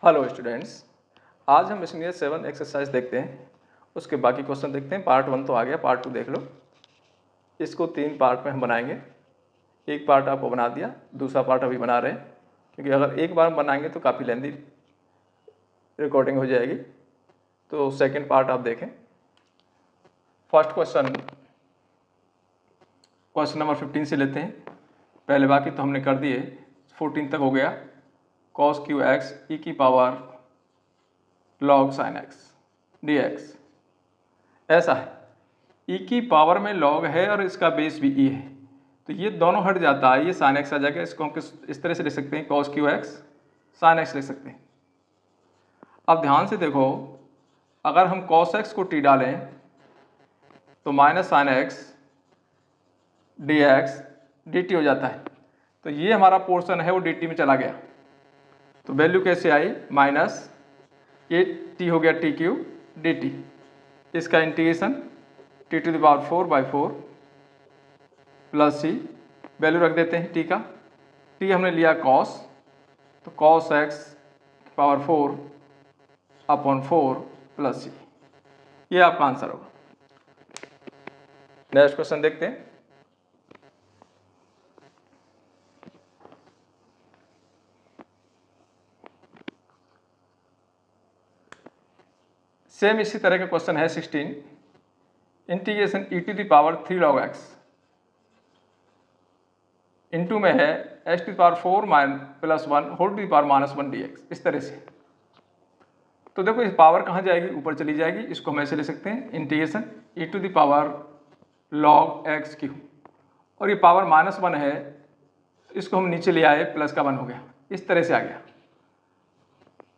Hello students, आज हम इसमें 7 एक्सरसाइज देखते हैं। उसके बाकी क्वेश्चन देखते हैं। पार्ट 1 तो आ गया, पार्ट 2 देख लो। इसको 3 पार्ट में हम बनाएंगे। एक पार्ट आपको बना दिया, दूसरा पार्ट अभी बना रहे हैं, क्योंकि अगर एक बार हम बनाएंगे तो काफ़ी लेंदी रिकॉर्डिंग हो जाएगी। तो सेकंड पार्ट आप देखें। फर्स्ट क्वेश्चन नंबर 15 से लेते हैं। पहले बाकी तो हमने कर दिए, 14 तक हो गया। cos क्यू एक्स ई की power log sin x dx। ऐसा है, e की पावर में log है और इसका बेस भी e है, तो ये दोनों हट जाता है, ये sin x आ जाएगा। इसको हम इस तरह से लिख सकते हैं, cos Q x sin x लिख सकते हैं। अब ध्यान से देखो, अगर हम cos x को t डालें तो minus sin x dx dt हो जाता है। तो ये हमारा पोर्शन है वो dt में चला गया, तो वैल्यू कैसे आई? माइनस ये t हो गया टी क्यूब डी टी। इसका integration t to the power 4/4 plus c, value रख देते हैं t का। t हमने लिया cos, तो cos x power 4/4 plus c, ये आपका आंसर होगा। नेक्स्ट क्वेश्चन देखते हैं। सेम इसी तरह का क्वेश्चन है 16। Integration e to the power 3 log x into में है x to the power 4 plus 1 whole to the power -1 dx, इस तरह से। तो देखो, इस पावर कहाँ जाएगी? ऊपर चली जाएगी। इसको हम ऐसे ले सकते हैं, integration e to the power log x क्यू, और ये पावर -1 है, इसको हम नीचे ले आए, प्लस का 1 हो गया, इस तरह से आ गया।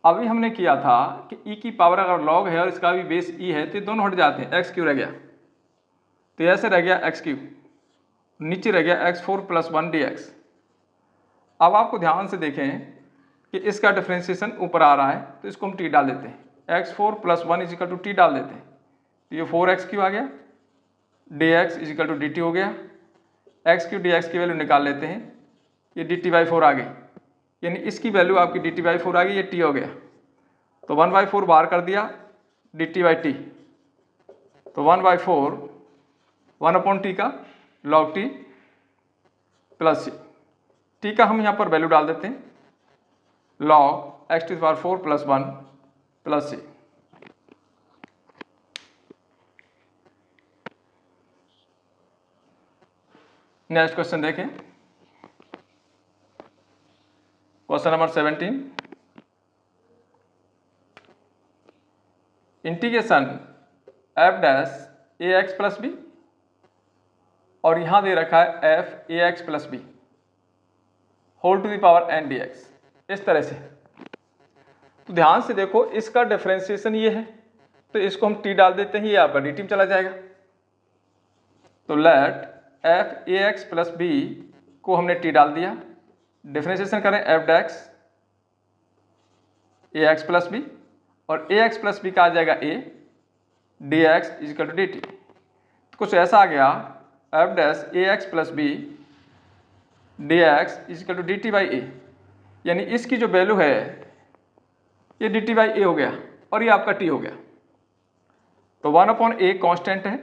अभी हमने किया था कि e की पावर अगर log है और इसका भी बेस e है, तो ये दोनों हट जाते हैं, x क्यू रह गया, तो ऐसे रह गया x क्यू, नीचे रह गया x4 प्लस 1 dx। अब आपको ध्यान से देखें कि इसका डिफ्रेंशिएशन ऊपर आ रहा है, तो इसको हम t डाल देते हैं, x4 plus 1 is equal to t डाल देते हैं, तो ये 4x क्यू आ गया, dx इजिकल टू dt हो गया। x क्यू dx की वैल्यू निकाल लेते हैं, ये dt/4 आ गई, यानी इसकी वैल्यू आपकी dt/4 आ गई, ये t हो गया, तो 1/4 बाहर कर दिया, dt/t, तो 1/4 1/t का log t plus c। t का हम यहाँ पर वैल्यू डाल देते हैं, log x to the power 4 plus 1 plus c। Next question देखें, question number 17। Integration f dash a x plus b, और यहां दे रखा है f a x plus b whole to the power n dx, इस तरह से। तो ध्यान से देखो, इसका डिफरेंशिएशन ये है, तो इसको हम t डाल देते हैं, ये आपका dt में चला जाएगा। तो late f a x plus B को हमने t डाल दिया, डिफरेंशिएशन करें f dash a x plus b, और ए एक्स प्लस बी का आ जाएगा a dx equal to dt। तो कुछ ऐसा आ गया, f dash a x plus b dx equal to dt/a, यानी इसकी जो वैल्यू है ये dt/a हो गया, और ये आपका t हो गया। तो 1/a कांस्टेंट है,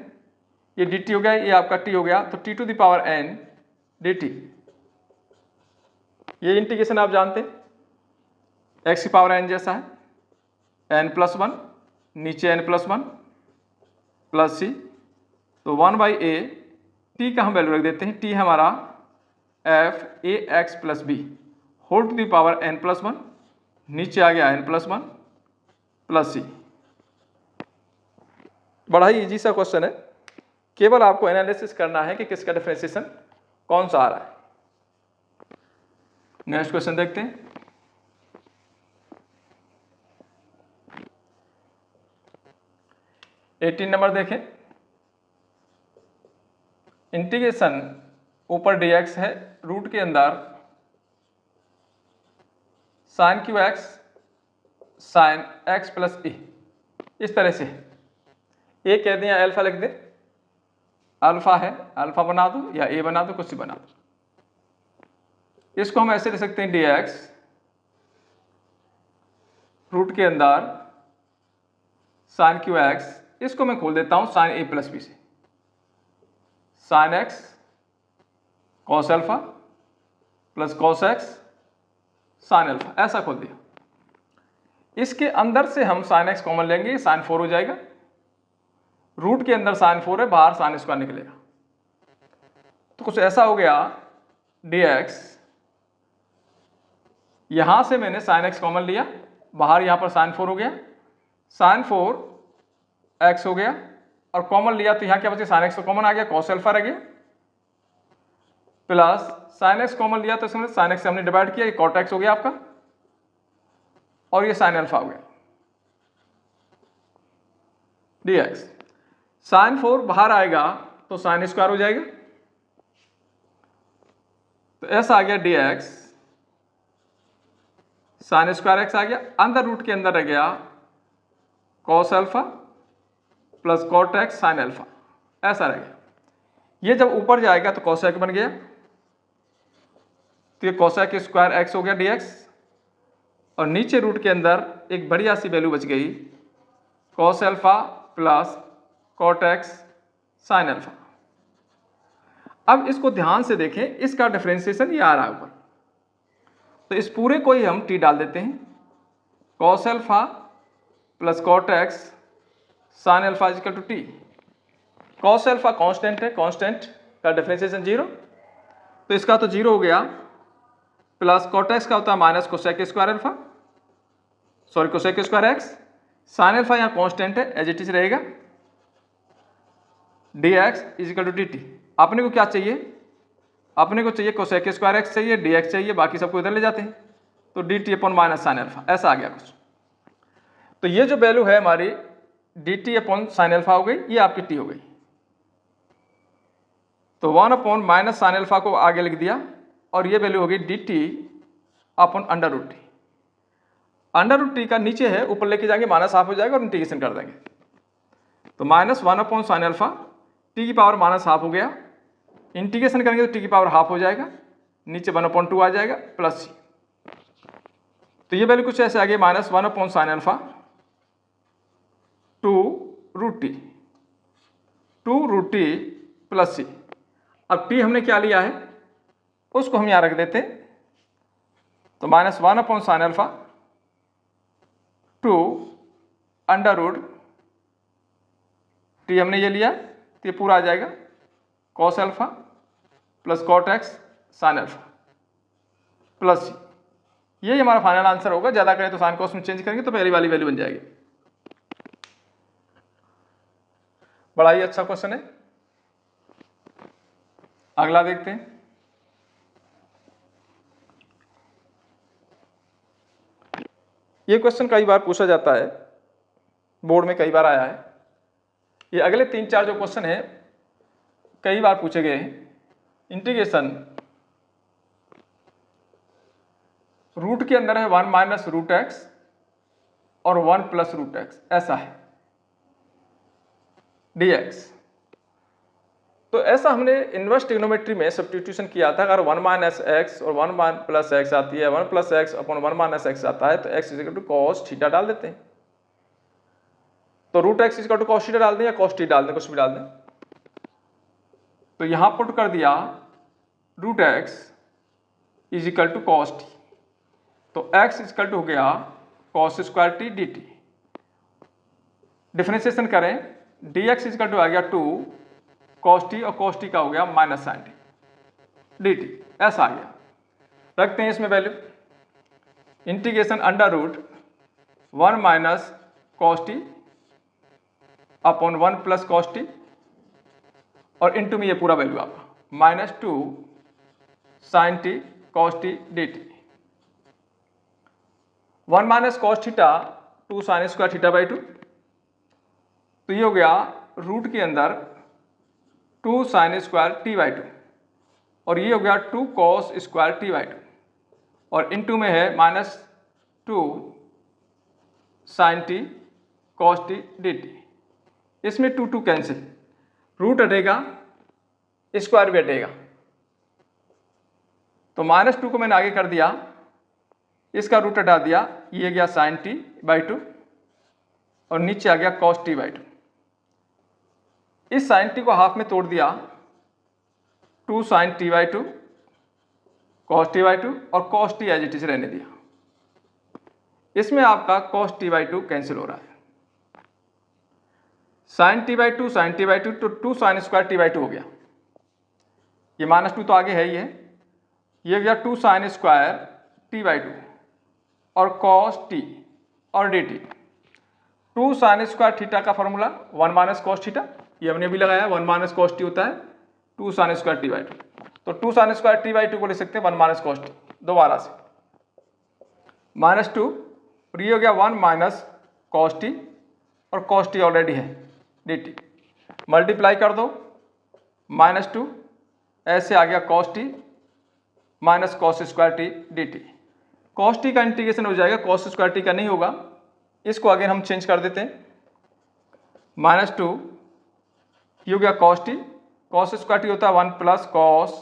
ये dt हो गया, ये आपका t हो गया, तो t to the power n dt। ये इंटीग्रेशन आप जानते हैं, x की पावर n जैसा है, n प्लस 1, नीचे n प्लस 1 प्लस c, तो 1/a t का हम वैल्यू रख देते हैं, t हमारा f a x plus b whole to the power n plus 1, नीचे आ गया n प्लस 1 प्लस c। बड़ा ही इजी सा क्वेश्चन है, केवल आपको एनालिसिस करना है कि किसका डिफरेंशिएशन कौन सा आ रहा है। नेक्स्ट क्वेश्चन देखते हैं। एटीन नंबर देखें। इंटीग्रेशन ऊपर dx है, रूट के अंदर sin Q x sin x plus e, इस तरह से। ए कह दें या अल्फा लिख दे, अल्फा है, अल्फा बना दो या ए बना दो, कुछ भी बना दो। इसको हम ऐसे लिख सकते हैं dx रूट के अंदर साइन क्यू एक्स, इसको मैं खोल देता हूं साइन ए प्लस बी से, sine x cos alpha plus cos x sine alpha, ऐसा खोल दिया। इसके अंदर से हम साइन एक्स कॉमन लेंगे, साइन 4 हो जाएगा। रूट के अंदर साइन 4 है, बाहर साइन स्क्वायर निकलेगा, तो कुछ ऐसा हो गया dx, यहां से मैंने साइन एक्स कॉमन लिया, बाहर यहां पर साइन 4 हो गया, साइन 4 एक्स हो गया, और कॉमन लिया तो यहां क्या बचे, साइन एक्स तो कॉमन आ गया, कॉस अल्फा रह गया, प्लस साइन एक्स कॉमन लिया तो इसमें साइन एक्स से हमने डिवाइड किया, ये कॉट एक्स हो गया आपका, और ये साइन अल्फा हो गया dx। साइन 4 बाहर आएगा तो साइन स्क्वायर हो जाएगा, तो ऐसा आ गया dx, साइन स्क्वायर एक्स आ गया, अंदर रूट के अंदर रह गया cos alpha plus cot x sine alpha, ऐसा रह गया। ये जब ऊपर जाएगा तो कॉसेक बन गया, तो ये कॉसेक स्क्वायर एक्स हो गया dx, और नीचे रूट के अंदर एक बढ़िया सी वैल्यू बच गई cos alpha plus cot x sine alpha. अब इसको ध्यान से देखें, इसका डिफरेंशिएशन ये आ रहा है ऊपर, तो इस पूरे को ही हम टी डाल देते हैं, cos alpha plus cot x sine alpha equal to t. Cos alpha constant है, कांस्टेंट का डिफरेंशिएशन 0, तो इसका तो 0 हो गया, प्लस कॉट एक्स का होता है minus cosec square alpha, sorry cosec square x, sine alpha यहाँ कांस्टेंट है, एज इट इज रहेगा, dx is equal to dt। अपने को क्या चाहिए, अपने को चाहिए कोसेक स्क्वायर एक्स चाहिए, dx चाहिए, बाकी सबको इधर ले जाते हैं, तो dt upon minus sign alpha, ऐसा आ गया कुछ। तो ये जो वैल्यू है हमारी dt अपॉन साइन अल्फा हो गई, ये आपकी t हो गई, तो 1 अपॉन माइनस साइन अल्फा को आगे लिख दिया, और ये वैल्यू होगी dt upon under root t. Under root t का नीचे है, ऊपर लेके जाएंगे माइनस हाफ हो जाएगा और इंटीग्रेशन कर देंगे, तो minus 1 upon sine alpha T की पावर माइनस हाफ हो गया, इंटीग्रेशन करेंगे तो टी की पावर हाफ हो जाएगा, नीचे 1/2 आ जाएगा प्लस सी, तो ये वैल्यू कुछ ऐसे आ गई minus 1 upon sine alpha two root t plus c. अब टी हमने क्या लिया है उसको हम यहाँ रख देते हैं, तो minus 1 upon sine alpha two under root t हमने ये लिया, तो ये पूरा आ जाएगा cos alpha plus cot x sine alpha plus c. ये हमारा फाइनल आंसर होगा। ज़्यादा करें तो साइन कॉस में चेंज करेंगे तो पहली वाली वैल्यू बन जाएगी। बड़ा ही अच्छा क्वेश्चन है। अगला देखते हैं। ये क्वेश्चन कई बार पूछा जाता है, बोर्ड में कई बार आया है। ये अगले 3-4 जो क्वेश्चन है कई बार पूछे गए हैं। इंटीग्रेशन रूट के अंदर है 1 माइनस रूट एक्स और 1 प्लस रूट एक्स, ऐसा है dx। तो ऐसा हमने इनवर्स ट्रिग्नोमेट्री में सब्स्टिट्यूशन किया था। अगर 1 माइनस एक्स और 1 प्लस एक्स आती है, 1 plus x upon 1 minus x आता है, तो x is equal to cos theta डाल देते हैं। तो root x is equal to cos theta डाल दें या कॉस टी डाल दें, कुछ भी डाल दें। तो यहां पुट कर दिया root x is equal to cos t, तो एक्स इज इक्वल टू हो गया cos square t d t. Differentiation करें, d x is equal to आ गया 2 कॉस टी और कॉस टी का हो गया minus sine t d t, ऐसा आ गया। रखते हैं इसमें value. Integration under root 1 minus cos t upon 1 plus cos t और इनटू में ये पूरा वैल्यू आपका minus 2 sine t cos t d t. 1 minus cos theta 2 sine square theta by 2, तो ये हो गया रूट के अंदर 2 साइन स्क्वायर टी बाई 2 और ये हो गया 2 कॉस स्क्वायर टी बाई 2 और इनटू में है minus 2 sine t cos t d t. इसमें 2 कैंसिल, रूट हटेगा स्क्वायर भी हटेगा, तो माइनस 2 को मैंने आगे कर दिया इसका रूट हटा दिया, ये गया साइन टी बाई 2 और नीचे आ गया कॉस टी बाई 2। इस साइन टी को हाफ में तोड़ दिया, 2 sine t by 2 cos t by 2 और cos t as it is रहने दिया। इसमें आपका कॉस टी बाई 2 कैंसिल हो रहा है, sine t by 2 sine t by 2 तो 2 साइन स्क्वायर टी बाई 2 हो गया। ये -2 तो आगे है ही है, ये गया 2 साइन स्क्वायर टी बाई 2 और कॉस टी और D T. 2 sine square theta का फॉर्मूला 1 माइनस कॉस थीटा, ये हमने भी लगाया, 1 माइनस कॉस टी होता है 2 साइन स्क्वायर टी बाई 2। तो 2 साइन स्क्वायर टी बाई 2 को लिख सकते हैं 1 माइनस कॉस टी, दोबारा से -2 और ये हो गया 1 माइनस कॉस टी और कॉस टी ऑलरेडी है डी टी, मल्टीप्लाई कर दो -2 ऐसे आ गया cos T minus cos square t d T. Cos t का इंटीग्रेशन हो जाएगा, कॉस स्क्वायर टी का नहीं होगा, इसको अगेन हम चेंज कर देते हैं, -2 ये हो गया cos T, cos square T होता है 1 प्लस कॉस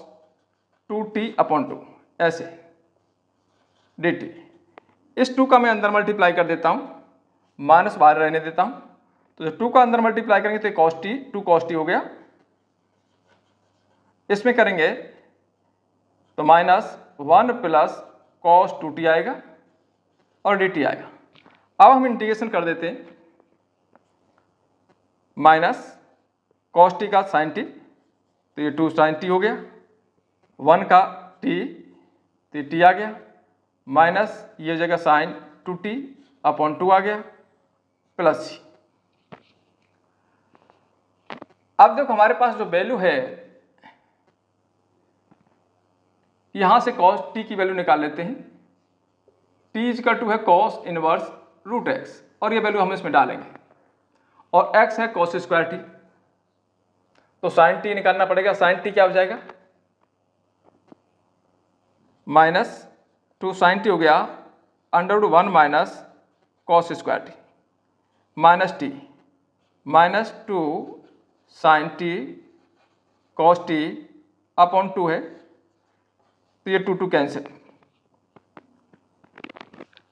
2t अपॉन 2 ऐसे डी टी। इस 2 का मैं अंदर मल्टीप्लाई कर देता हूँ, माइनस बाहर रहने देता हूँ, तो जब 2 का अंदर मल्टीप्लाई करेंगे तो कॉस टी 2 कॉस टी हो गया। इसमें करेंगे तो -1 प्लस कॉस 2t आएगा और dt आएगा। अब हम इंटीग्रेशन कर देते हैं, माइनस कॉस टी का साइन टी तो ये 2 साइन टी हो गया, 1 का t तो t आ गया, माइनस ये जगह साइन 2t अपॉन 2 आ गया प्लस c। अब देखो हमारे पास जो वैल्यू है, यहां से कॉस टी की वैल्यू निकाल लेते हैं, t इक्वल टू है कॉस इनवर्स रूट x और ये वैल्यू हम इसमें डालेंगे और x है कॉस स्क्वायर टी, तो साइन टी निकालना पड़ेगा। साइन टी क्या हो जाएगा, -2 साइन टी हो गया √1 minus cos square t minus t -2 sine t cos t upon 2 है, तो ये 2 कैंसिल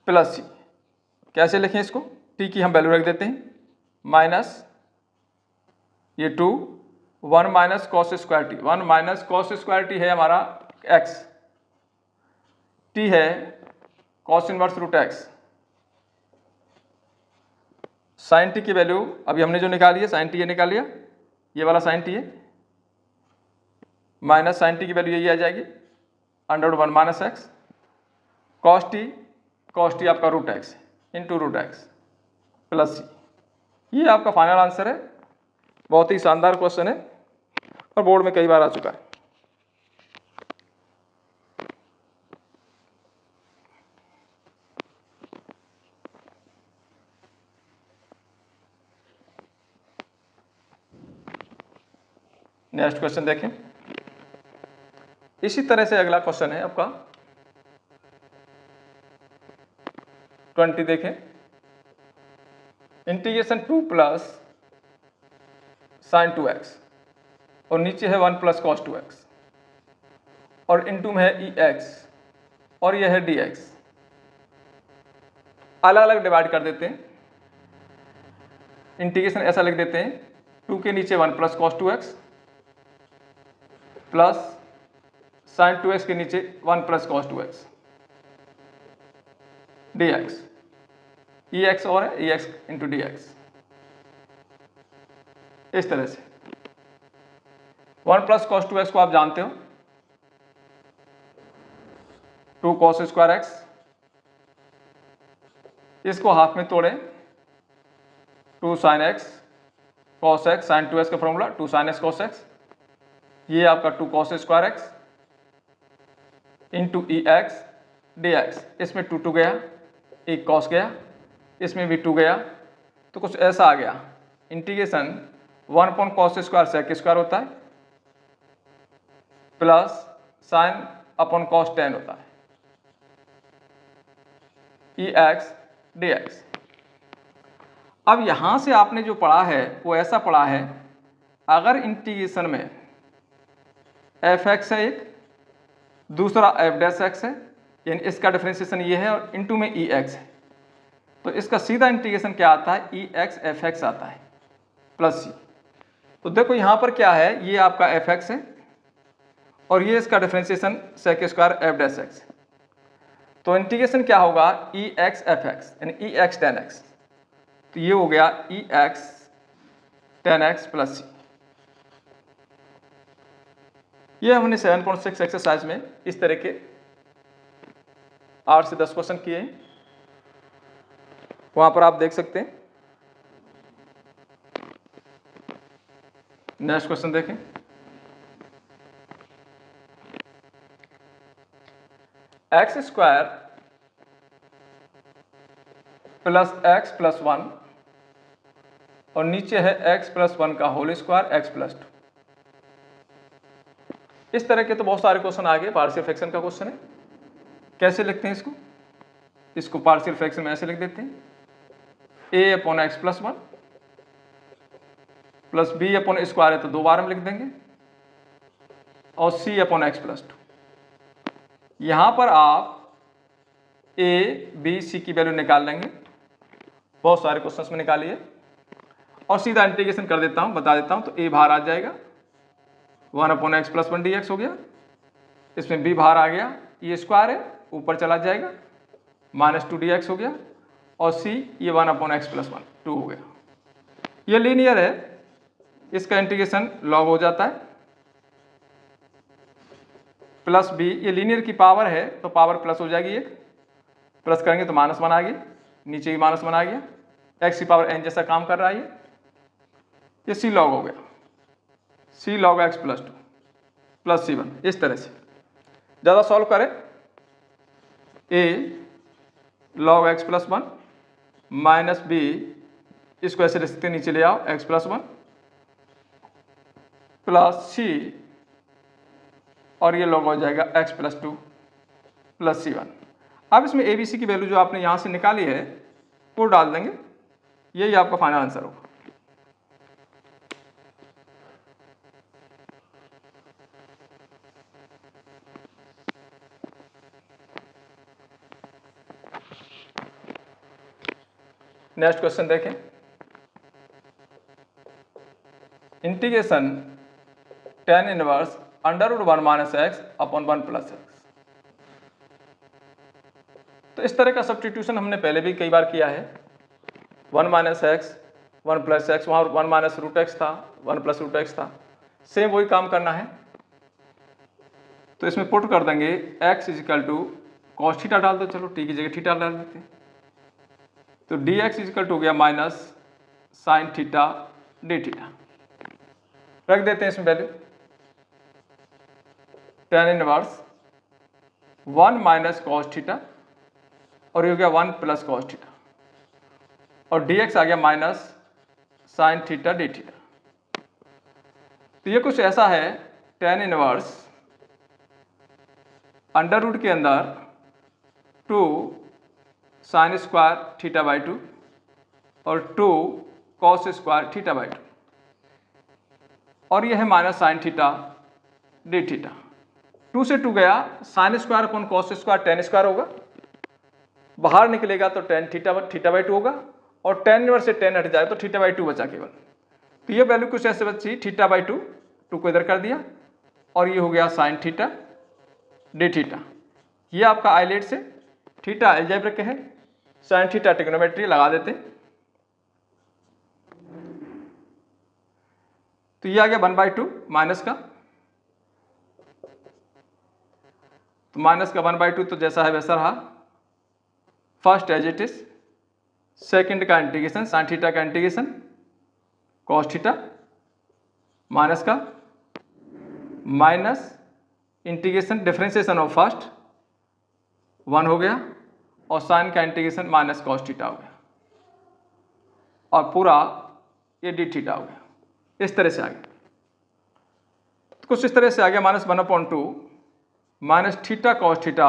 प्लस सी। कैसे लिखें इसको, टी की हम वैल्यू रख देते हैं, माइनस ये 2 1 minus cos square t, 1 minus cos square t है हमारा x, टी है cos inverse root x, sine t की वैल्यू अभी हमने जो निकाली है साइन टी ये निकाल लिया, ये वाला साइन टी है, माइनस साइन टी की वैल्यू यही आ जाएगी √1 माइनस एक्स, कॉस टी आपका root x into root x plus c. ये आपका फाइनल आंसर है। बहुत ही शानदार क्वेश्चन है और बोर्ड में कई बार आ चुका है। नेक्स्ट क्वेश्चन देखें, इसी तरह से अगला क्वेश्चन है आपका 20 देखें, इंटीग्रेशन 2 प्लस साइन 2x और नीचे है 1 प्लस कॉस 2x और इनटू में है ex और यह है dx। अलग अलग डिवाइड कर देते हैं, इंटीग्रेशन ऐसा लिख देते हैं, 2 के नीचे 1 plus cos 2x plus sign 2x के नीचे 1 plus cos 2x dx, ex और है ex इंटू dx। इस तरह से 1 प्लस कॉस 2x को आप जानते हो 2 कॉस स्क्वायर x, इसको हाफ में तोड़े 2 sine x cos x, sine 2x का formula 2 sine x cos x, ये आपका 2 cos square x into ex dx। इसमें 2 गया, एक कॉस गया, इसमें भी 2 गया, तो कुछ ऐसा आ गया। Integration 1 upon cos square sec square होता है plus sine upon cos tan होता है ex dx। अब यहां से आपने जो पढ़ा है वो ऐसा पढ़ा है, अगर इंटीग्रेशन में f(x) है एक, दूसरा f' x है यानी इसका डिफरेंशिएशन ये है और इनटू में ई एक्स है, तो इसका सीधा इंटीग्रेशन क्या आता है, ई एक्स एफ एक्स आता है प्लस सी। तो देखो यहाँ पर क्या है, ये आपका एफ एक्स है और ये इसका differentiation sec square f dash x. तो इंटीग्रेशन क्या होगा, ई एक्स एफ एक्स यानी ई एक्स टेन एक्स, तो ये हो गया ई x ten x plus c. ये हमने 7.6 एक्सरसाइज में इस तरह के 8 से 10 क्वेश्चन किए हैं, वहां पर आप देख सकते हैं। नेक्स्ट क्वेश्चन देखें, x square plus x plus 1 और नीचे है एक्स प्लस 1 का होल स्क्वायर एक्स प्लस 2। इस तरह के तो बहुत सारे क्वेश्चन आ गए। पार्शियल फ्रैक्शन का क्वेश्चन है, कैसे लिखते हैं इसको, इसको पार्शियल फ्रैक्शन में ऐसे लिख देते हैं, a upon x plus 1 plus b upon square है तो 2 बार में लिख देंगे और सी अपॉन एक्स प्लस 2। यहां पर आप ए बी सी की वैल्यू निकाल लेंगे, बहुत सारे क्वेश्चंस में निकालिए और सीधा इंटीग्रेशन कर देता हूं, बता देता हूं। तो ए बाहर आ जाएगा 1 upon x plus 1 D x हो गया, इसमें बी बाहर आ गया, ये स्क्वायर है ऊपर चला जाएगा माइनस 2 डी एक्स हो गया और सी ये 1 अपॉन एक्स प्लस 1 2 हो गया। ये लीनियर है, इसका इंटीग्रेशन लॉग हो जाता है प्लस बी, ये लीनियर की पावर है तो पावर प्लस हो जाएगी, एक प्लस करेंगे तो माइनस 1 आ गया, नीचे भी माइनस 1 आ गया, एक्स की पावर एन जैसा काम कर रहा है ये सी लॉग हो गया, c log x plus 2 plus c 1। इस तरह से ज़्यादा सॉल्व करें, a log x plus 1 minus b, इसको ऐसे लिख सकते हैं, नीचे ले आओ एक्स प्लस 1 प्लस सी और ये लॉग हो जाएगा एक्स प्लस 2 प्लस सी 1। अब इसमें ए बी सी की वैल्यू जो आपने यहाँ से निकाली है वो डाल देंगे, यही आपका फाइनल आंसर होगा। नेक्स्ट क्वेश्चन देखें, integration tan inverse under root 1 minus x upon 1 plus x. तो इस तरह का सब्स्टिट्यूशन हमने पहले भी कई बार किया है, 1 माइनस एक्स 1 प्लस एक्स, वहाँ 1 माइनस रूट एक्स था 1 प्लस रूट एक्स था, सेम वही काम करना है। तो इसमें पुट कर देंगे x equal to cos theta डाल दो, चलो टी की जगह थीटा डाल देते हैं, तो डी एक्स इजिकल टू हो गया minus sine theta D theta. रख देते हैं इसमें value, tan inverse 1 minus cos theta और ये हो गया 1 प्लस कॉस थीटा और dx आ गया minus sine theta D theta. तो ये कुछ ऐसा है, tan इनवर्स अंडर रूट के अंदर 2 साइन स्क्वायर थीटा बाई 2 और 2 कॉस स्क्वायर थीटा बाई 2 और ये है minus sine theta D theta. 2 से 2 गया, sine square upon cos square ten square होगा, बाहर निकलेगा तो टेन थीटा बाई 2 होगा और टेन इनवर्स से टेन हट जाए तो थीटा बाई 2 बचा केवल। तो ये वैल्यू कुछ ऐसे बची, थीटा बाई 2, 2 को इधर कर दिया और ये हो गया साइन थीटा डी थीटा। ये आपका आइलेट से थीटा अलजेब्रिक है, साइन थीटा ट्रिग्नोमेट्री लगा देते। तो ये आ गया 1/2 माइनस का, तो माइनस का 1/2 तो जैसा है वैसा रहा, first as it is, second का इंटीग्रेशन साइन थीटा का इंटीग्रेशन कॉस थीटा माइनस का minus integration differentiation of first 1 हो गया और साइन का इंटीग्रेशन माइनस कॉस थीटा हो गया और पूरा ये डी थीटा हो गया। इस तरह से आ गया, तो कुछ इस तरह से आ गया minus 1/2 minus theta cos theta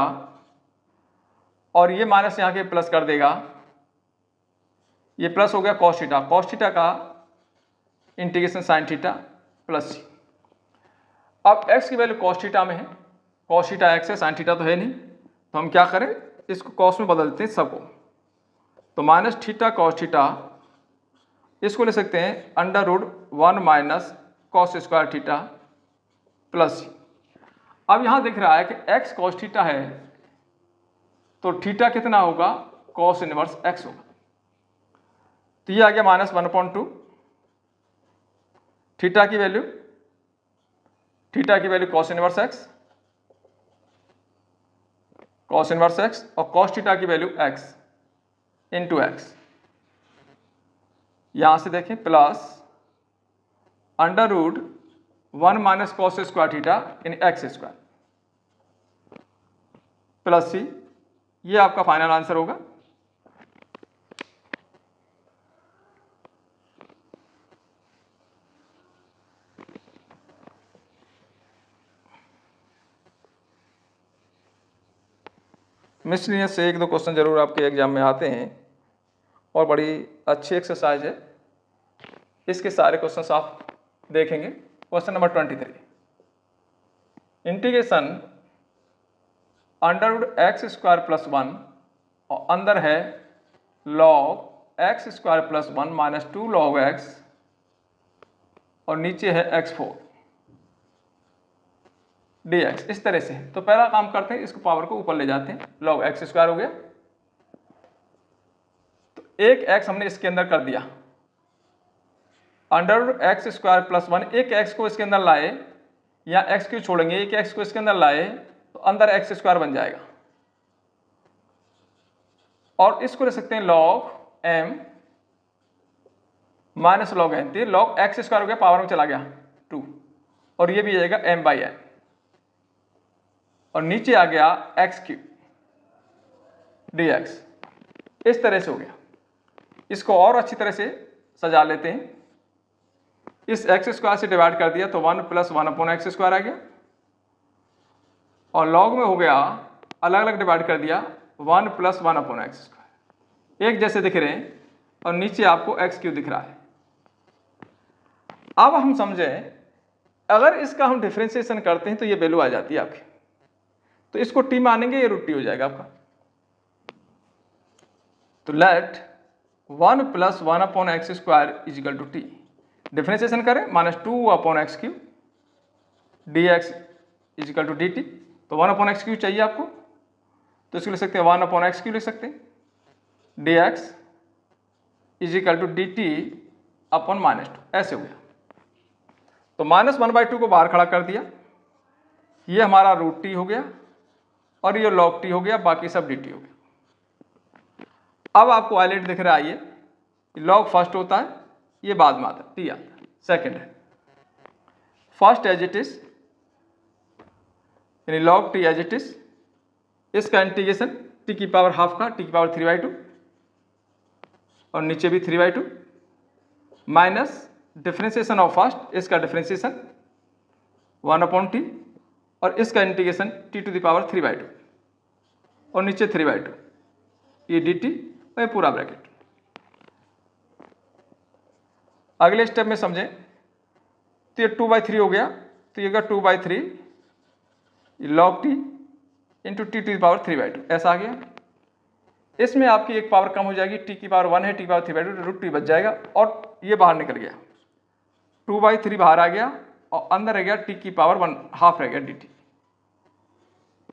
और ये माइनस यहाँ के प्लस कर देगा, ये प्लस हो गया कॉस थीटा का integration sine theta plus c. अब x की वैल्यू कॉस थीटा में है, कॉस थीटा x है, साइन थीटा तो है नहीं, तो हम क्या करें, इसको कॉस में बदलते हैं सबको। तो माइनस थीटा कॉस थीटा, इसको ले सकते हैं under root 1 minus cos square theta plus c. अब यहाँ दिख रहा है कि एक्स कॉस थीटा है, तो थीटा कितना होगा, कॉस इनवर्स एक्स होगा। तो ये आ गया -1/2 थीटा की वैल्यू कॉस इनवर्स एक्स, और कॉस थीटा की वैल्यू एक्स इंटू एक्स। यहां से देखें plus under root 1 minus cos square theta in x square plus c. ये आपका फाइनल आंसर होगा। मिसलिनियस से 1-2 क्वेश्चन जरूर आपके एग्जाम में आते हैं और बड़ी अच्छी एक्सरसाइज है। इसके सारे क्वेश्चन आप देखेंगे। Question number 23, integration under root x square plus 1 और अंदर है log x square plus 1 minus 2 log x और नीचे है x4 dx, इस तरह से। तो पहला काम करते हैं, इसको पावर को ऊपर ले जाते हैं, लॉग एक्स स्क्वायर हो गया। तो एक x हमने इसके अंदर कर दिया, under root x square plus 1, एक x को इसके अंदर लाए या x क्यों छोड़ेंगे, एक x को इसके अंदर लाए तो अंदर एक्स स्क्वायर बन जाएगा। और इसको ले सकते हैं log m minus log n, तो लॉग एक्स स्क्वायर हो गया, पावर में चला गया 2, और ये भी आएगा m/n, और नीचे आ गया x³ dx। इस तरह से हो गया। इसको और अच्छी तरह से सजा लेते हैं। इस एक्स स्क्वायर से डिवाइड कर दिया तो 1 + 1/x² आ गया, और लॉग में हो गया अलग अलग डिवाइड कर दिया 1 + 1/x²। एक जैसे दिख रहे हैं और नीचे आपको x³ दिख रहा है। अब हम समझें, अगर इसका हम डिफरेंशिएशन करते हैं तो ये वैल्यू आ जाती है आपकी, तो इसको t मानेंगे, ये √t हो जाएगा आपका। तो लेट 1 + 1/x² = t, डिफरेंशिएशन करें -2/x³ dx = dt। तो 1/x³ चाहिए आपको, तो इसको लिख सकते हैं 1/x³ लिख सकते हैं, dx = dt/-2, ऐसे हो गया। तो -1/2 को बाहर खड़ा कर दिया, ये हमारा √t हो गया और ये log t हो गया, बाकी सब dt हो गया। अब आपको हाईलाइट दिख रहा है, ये log फर्स्ट होता है, ये बाद में आता है, t आता है, सेकंड है। फर्स्ट एज इट इज यानी log t as it is, इसका इंटीग्रेशन t⁻½ का t⁻3/2 और नीचे भी 3/2 माइनस डिफरेंशिएशन ऑफ फर्स्ट, इसका डिफरेंशिएशन 1/t और इसका इंटीग्रेशन t⁻3/2 और नीचे 3/2, ये dt और ये पूरा ब्रैकेट। अगले स्टेप में समझें, तो ये 2/3 हो गया, तो ये 2/3 log t इंटू t⁻3/2, ऐसा आ गया। इसमें आपकी एक पावर कम हो जाएगी, t⁻1 है, t⁻3/2 √t बच जाएगा, और ये बाहर निकल गया, 2/3 बाहर आ गया और अंदर रह गया t⁻1/2 रह गया dt।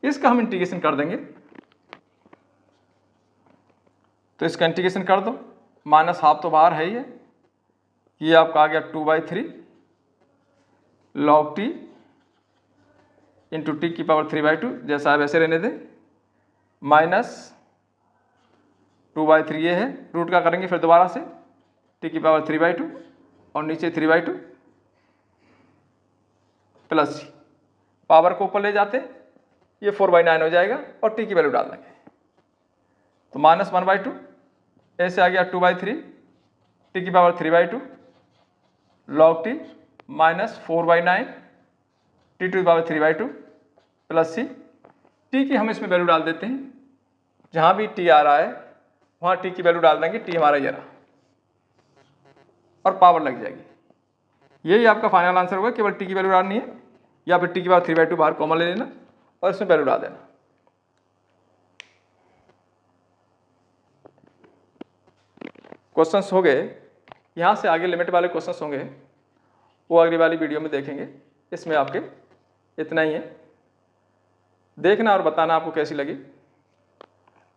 इसका हम इंटीग्रेशन कर देंगे, तो इसका इंटीग्रेशन कर दो, -½ तो बाहर है ही है, ये आपका आ गया 2/3 log t इंटू t⁻3/2, जैसा है वैसे रहने दें, -2/3 ये है, रूट का करेंगे फिर दोबारा से t⁻3/2 और नीचे 3/2 प्लस c, पावर को ऊपर ले जाते ये 4/9 हो जाएगा और t की वैल्यू डाल देंगे। तो -1/2 ऐसे आ गया 2/3 t⁻3/2 log t minus 4/9 t⁻3/2 plus c। t की हम इसमें वैल्यू डाल देते हैं, जहां भी t आ रहा है वहां t की वैल्यू डाल देंगे, t हमारा ये रहा और पावर लग जाएगी। यही आपका फाइनल आंसर होगा, केवल t की वैल्यू डालनी है या फिर t⁻3/2 बाहर कॉमन ले लेना और इसमें वैल्यू डाल देना। क्वेश्चंस हो गए। यहाँ से आगे लिमिट वाले क्वेश्चंस होंगे, वो अगली वाली वीडियो में देखेंगे। इसमें आपके इतना ही है। देखना और बताना आपको कैसी लगी।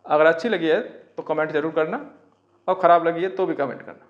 अगर अच्छी लगी है तो कमेंट जरूर करना, और ख़राब लगी है तो भी कमेंट करना।